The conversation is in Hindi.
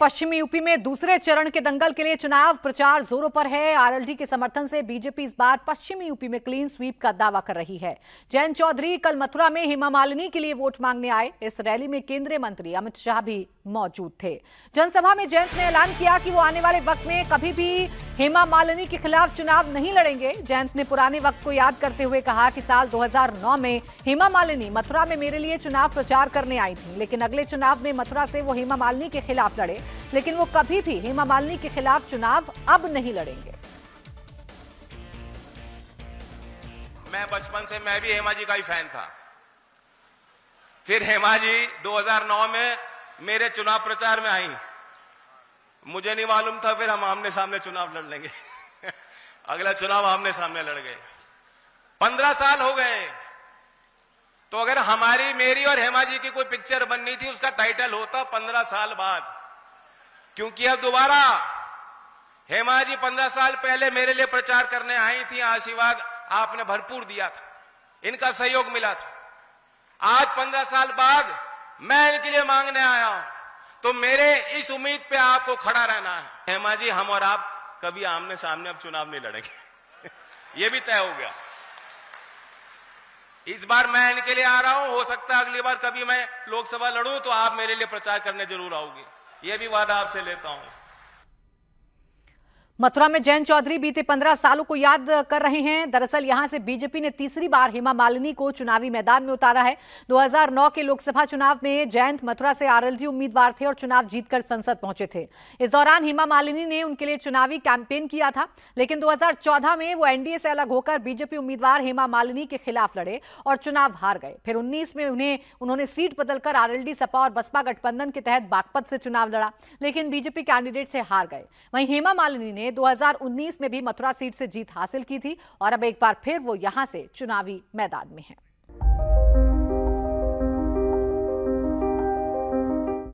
पश्चिमी यूपी में दूसरे चरण के दंगल के लिए चुनाव प्रचार जोरों पर है। आरएलडी के समर्थन से बीजेपी इस बार पश्चिमी यूपी में क्लीन स्वीप का दावा कर रही है। जयंत चौधरी कल मथुरा में हेमा मालिनी के लिए वोट मांगने आए। इस रैली में केंद्रीय मंत्री अमित शाह भी मौजूद थे। जनसभा में जयंत ने ऐलान किया कि वो आने वाले वक्त में कभी भी हेमा मालिनी के खिलाफ चुनाव नहीं लड़ेंगे। जयंत ने पुराने वक्त को याद करते हुए कहा कि साल 2009 में हेमा मालिनी मथुरा में मेरे लिए चुनाव प्रचार करने आई थी, लेकिन अगले चुनाव में मथुरा से वो हेमा मालिनी के खिलाफ लड़े, लेकिन वो कभी भी हेमा मालिनी के खिलाफ चुनाव अब नहीं लड़ेंगे। मैं बचपन से मैं भी हेमा जी का ही फैन था। फिर हेमा जी 2009 में मेरे चुनाव प्रचार में आई। मुझे नहीं मालूम था फिर हम आमने सामने चुनाव लड़ लेंगे। अगला चुनाव आमने सामने लड़ गए। 15 साल हो गए। तो अगर हमारी, मेरी और हेमा जी की कोई पिक्चर बननी थी, उसका टाइटल होता 15 साल बाद, क्योंकि अब दोबारा हेमा जी 15 साल पहले मेरे लिए प्रचार करने आई थी। आशीर्वाद आपने भरपूर दिया था, इनका सहयोग मिला था। आज 15 साल बाद मैं इनके लिए मांगने आया हूं, तो मेरे इस उम्मीद पे आपको खड़ा रहना है। हेमा जी, हम और आप कभी आमने सामने अब चुनाव नहीं लड़ेंगे। ये भी तय हो गया। इस बार मैं इनके लिए आ रहा हूं, हो सकता है अगली बार कभी मैं लोकसभा लड़ूं तो आप मेरे लिए प्रचार करने जरूर आओगे। ये भी वादा आपसे लेता हूं। मथुरा में जयंत चौधरी बीते 15 सालों को याद कर रहे हैं। दरअसल यहां से बीजेपी ने तीसरी बार हेमा मालिनी को चुनावी मैदान में उतारा है। 2009 के लोकसभा चुनाव में जयंत मथुरा से आरएलडी उम्मीदवार थे और चुनाव जीतकर संसद पहुंचे थे। इस दौरान हेमा मालिनी ने उनके लिए चुनावी कैंपेन किया था, लेकिन 2014 में वो एनडीए से अलग होकर बीजेपी उम्मीदवार हेमा मालिनी के खिलाफ लड़े और चुनाव हार गए। फिर 19 में उन्होंने सीट बदलकर आरएलडी, सपा और बसपा गठबंधन के तहत बागपत से चुनाव लड़ा, लेकिन बीजेपी कैंडिडेट से हार गए। वहीं हेमा मालिनी ने 2019 में भी मथुरा सीट से जीत हासिल की थी और अब एक बार फिर वो यहां से चुनावी मैदान में हैं।